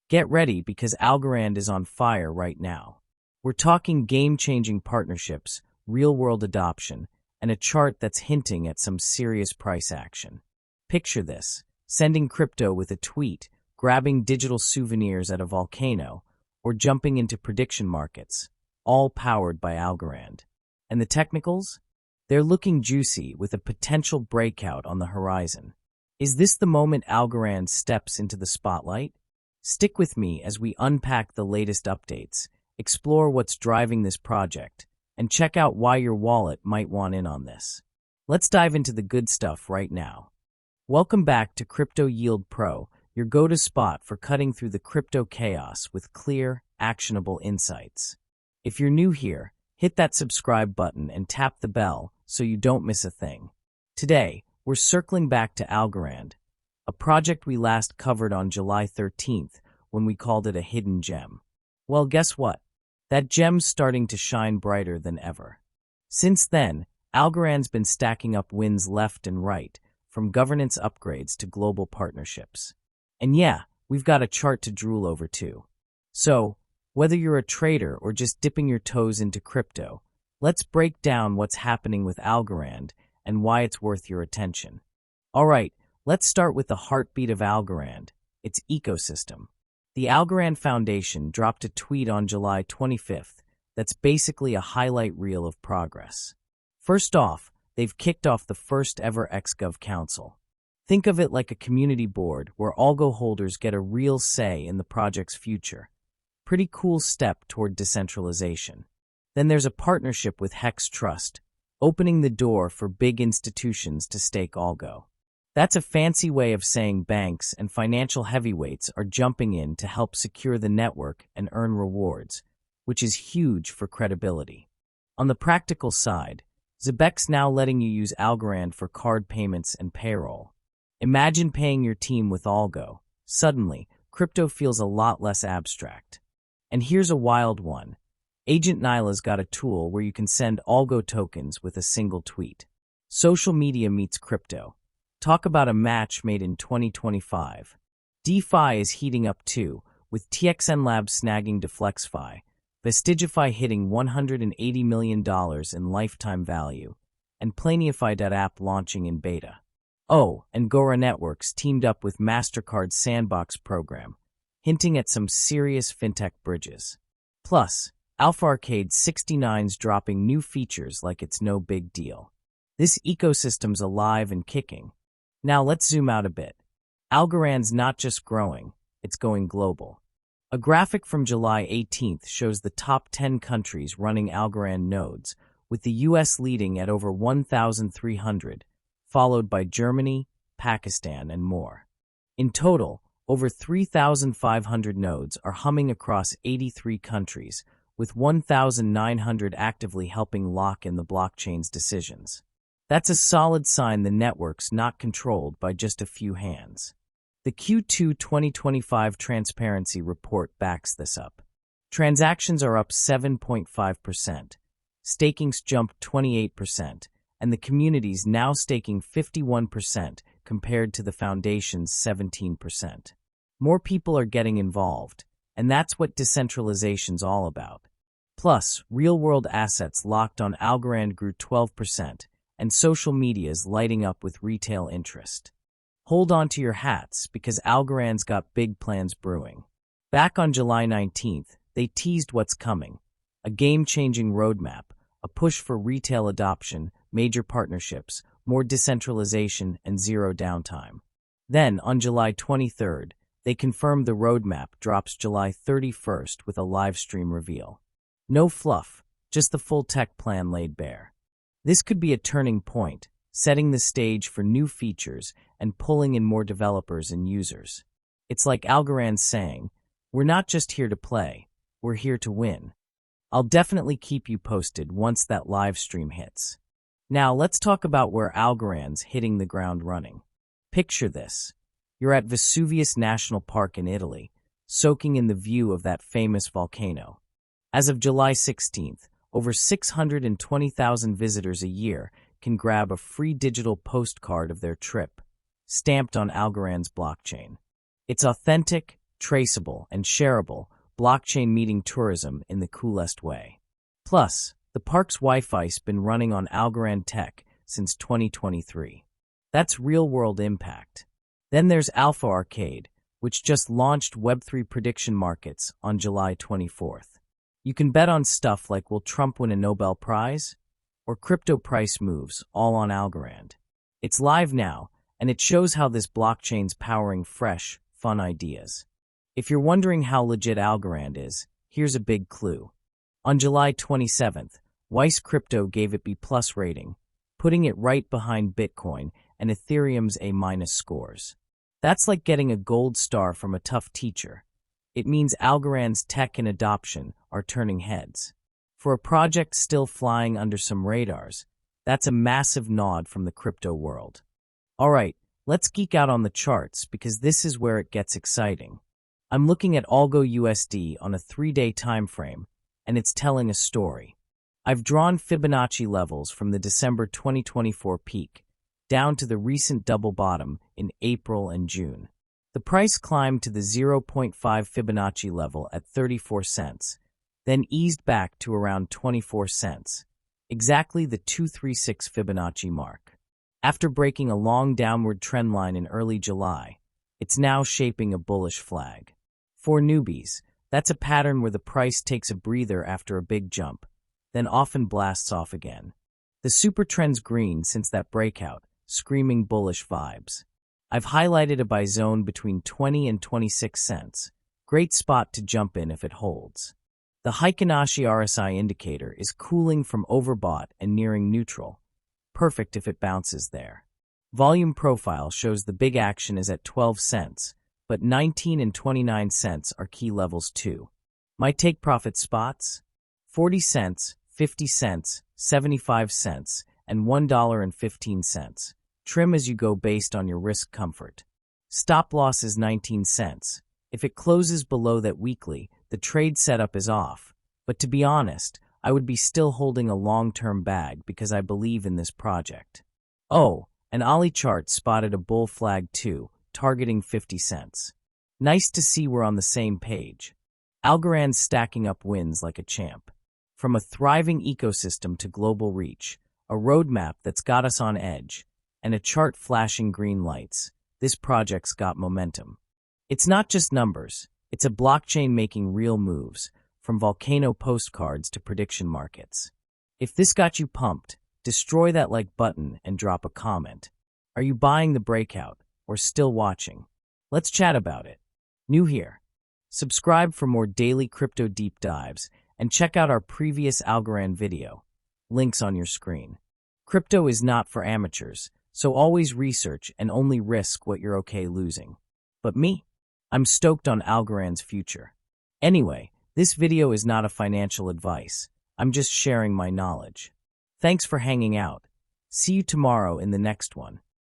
Get ready because Algorand is on fire right now. We're talking game-changing partnerships, real-world adoption, and a chart that's hinting at some serious price action. Picture this: sending crypto with a tweet, grabbing digital souvenirs at a volcano, or jumping into prediction markets, all powered by Algorand. And the technicals? They're looking juicy with a potential breakout on the horizon. Is this the moment Algorand steps into the spotlight? Stick with me as we unpack the latest updates, explore what's driving this project, and check out why your wallet might want in on this. Let's dive into the good stuff right now. Welcome back to Crypto Yield Pro, your go-to spot for cutting through the crypto chaos with clear, actionable insights. If you're new here, hit that subscribe button and tap the bell so you don't miss a thing. Today, we're circling back to Algorand, a project we last covered on July 13th when we called it a hidden gem. Well, guess what? That gem's starting to shine brighter than ever. Since then, Algorand's been stacking up wins left and right, from governance upgrades to global partnerships. And yeah, we've got a chart to drool over too. So, whether you're a trader or just dipping your toes into crypto, let's break down what's happening with Algorand and why it's worth your attention. All right, let's start with the heartbeat of Algorand, its ecosystem. The Algorand Foundation dropped a tweet on July 25th that's basically a highlight reel of progress. First off, they've kicked off the first ever XGov Council. Think of it like a community board where ALGO holders get a real say in the project's future. Pretty cool step toward decentralization. Then there's a partnership with Hex Trust, opening the door for big institutions to stake ALGO. That's a fancy way of saying banks and financial heavyweights are jumping in to help secure the network and earn rewards, which is huge for credibility. On the practical side, Zebek's now letting you use Algorand for card payments and payroll. Imagine paying your team with ALGO. Suddenly, crypto feels a lot less abstract. And here's a wild one. Agent Nyla's got a tool where you can send ALGO tokens with a single tweet. Social media meets crypto. Talk about a match made in 2025. DeFi is heating up too, with TXN Labs snagging DeflexFi, Vestigify hitting $180 million in lifetime value, and Planify.app launching in beta. Oh, and Gora Networks teamed up with MasterCard's Sandbox program, hinting at some serious fintech bridges. Plus, Alpha Arcade 69's dropping new features like it's no big deal. This ecosystem's alive and kicking. Now let's zoom out a bit. Algorand's not just growing, it's going global. A graphic from July 18th shows the top 10 countries running Algorand nodes, with the US leading at over 1,300, followed by Germany, Pakistan, and more. In total, over 3,500 nodes are humming across 83 countries, with 1,900 actively helping lock in the blockchain's decisions. That's a solid sign the network's not controlled by just a few hands. The Q2 2025 Transparency Report backs this up. Transactions are up 7.5%, staking's jumped 28%, and the community's now staking 51% compared to the foundation's 17%. More people are getting involved, and that's what decentralization's all about. Plus, real-world assets locked on Algorand grew 12%, and social media's lighting up with retail interest. Hold on to your hats because Algorand's got big plans brewing. Back on July 19th, they teased what's coming: a game-changing roadmap, a push for retail adoption, major partnerships, more decentralization, and zero downtime. Then, on July 23rd, they confirmed the roadmap drops July 31st with a livestream reveal. No fluff, just the full tech plan laid bare. This could be a turning point, setting the stage for new features and pulling in more developers and users. It's like Algorand saying, "We're not just here to play, we're here to win." I'll definitely keep you posted once that live stream hits. Now let's talk about where Algorand's hitting the ground running. Picture this. You're at Vesuvius National Park in Italy, soaking in the view of that famous volcano. As of July 16th, over 620,000 visitors a year can grab a free digital postcard of their trip, stamped on Algorand's blockchain. It's authentic, traceable, and shareable, blockchain meeting tourism in the coolest way. Plus, the park's Wi-Fi's been running on Algorand tech since 2023. That's real-world impact. Then there's Alpha Arcade, which just launched Web3 prediction markets on July 24th. You can bet on stuff like will Trump win a Nobel Prize? Or crypto price moves, all on Algorand. It's live now, and it shows how this blockchain's powering fresh, fun ideas. If you're wondering how legit Algorand is, here's a big clue. On July 27th, Weiss Crypto gave it B+ rating, putting it right behind Bitcoin and Ethereum's A- scores. That's like getting a gold star from a tough teacher. It means Algorand's tech and adoption are turning heads. For a project still flying under some radars, that's a massive nod from the crypto world. Alright, let's geek out on the charts because this is where it gets exciting. I'm looking at ALGO USD on a 3-day time frame, and it's telling a story. I've drawn Fibonacci levels from the December 2024 peak, down to the recent double bottom in April and June. The price climbed to the 0.5 Fibonacci level at 34 cents, then eased back to around 24 cents, exactly the 236 Fibonacci mark. After breaking a long downward trend line in early July, it's now shaping a bullish flag. For newbies, that's a pattern where the price takes a breather after a big jump, then often blasts off again. The super trend's green since that breakout, screaming bullish vibes. I've highlighted a buy zone between 20 and 26 cents. Great spot to jump in if it holds. The Heikin-Ashi RSI indicator is cooling from overbought and nearing neutral. Perfect if it bounces there. Volume profile shows the big action is at 12 cents, but 19 and 29 cents are key levels too. My take profit spots? 40 cents, 50 cents, 75 cents, and $1.15. Trim as you go based on your risk comfort. Stop loss is 19 cents. If it closes below that weekly, the trade setup is off. But to be honest, I would be still holding a long-term bag because I believe in this project. Oh, an Ollie chart spotted a bull flag too, targeting 50 cents. Nice to see we're on the same page. Algorand's stacking up wins like a champ. From a thriving ecosystem to global reach, a roadmap that's got us on edge, and a chart flashing green lights, this project's got momentum. It's not just numbers, it's a blockchain making real moves, from volcano postcards to prediction markets. If this got you pumped, destroy that like button and drop a comment. Are you buying the breakout, or still watching? Let's chat about it. New here? Subscribe for more daily crypto deep dives, and check out our previous Algorand video. Links on your screen. Crypto is not for amateurs, so always research and only risk what you're okay losing. But me? I'm stoked on Algorand's future. Anyway, this video is not a financial advice. I'm just sharing my knowledge. Thanks for hanging out. See you tomorrow in the next one.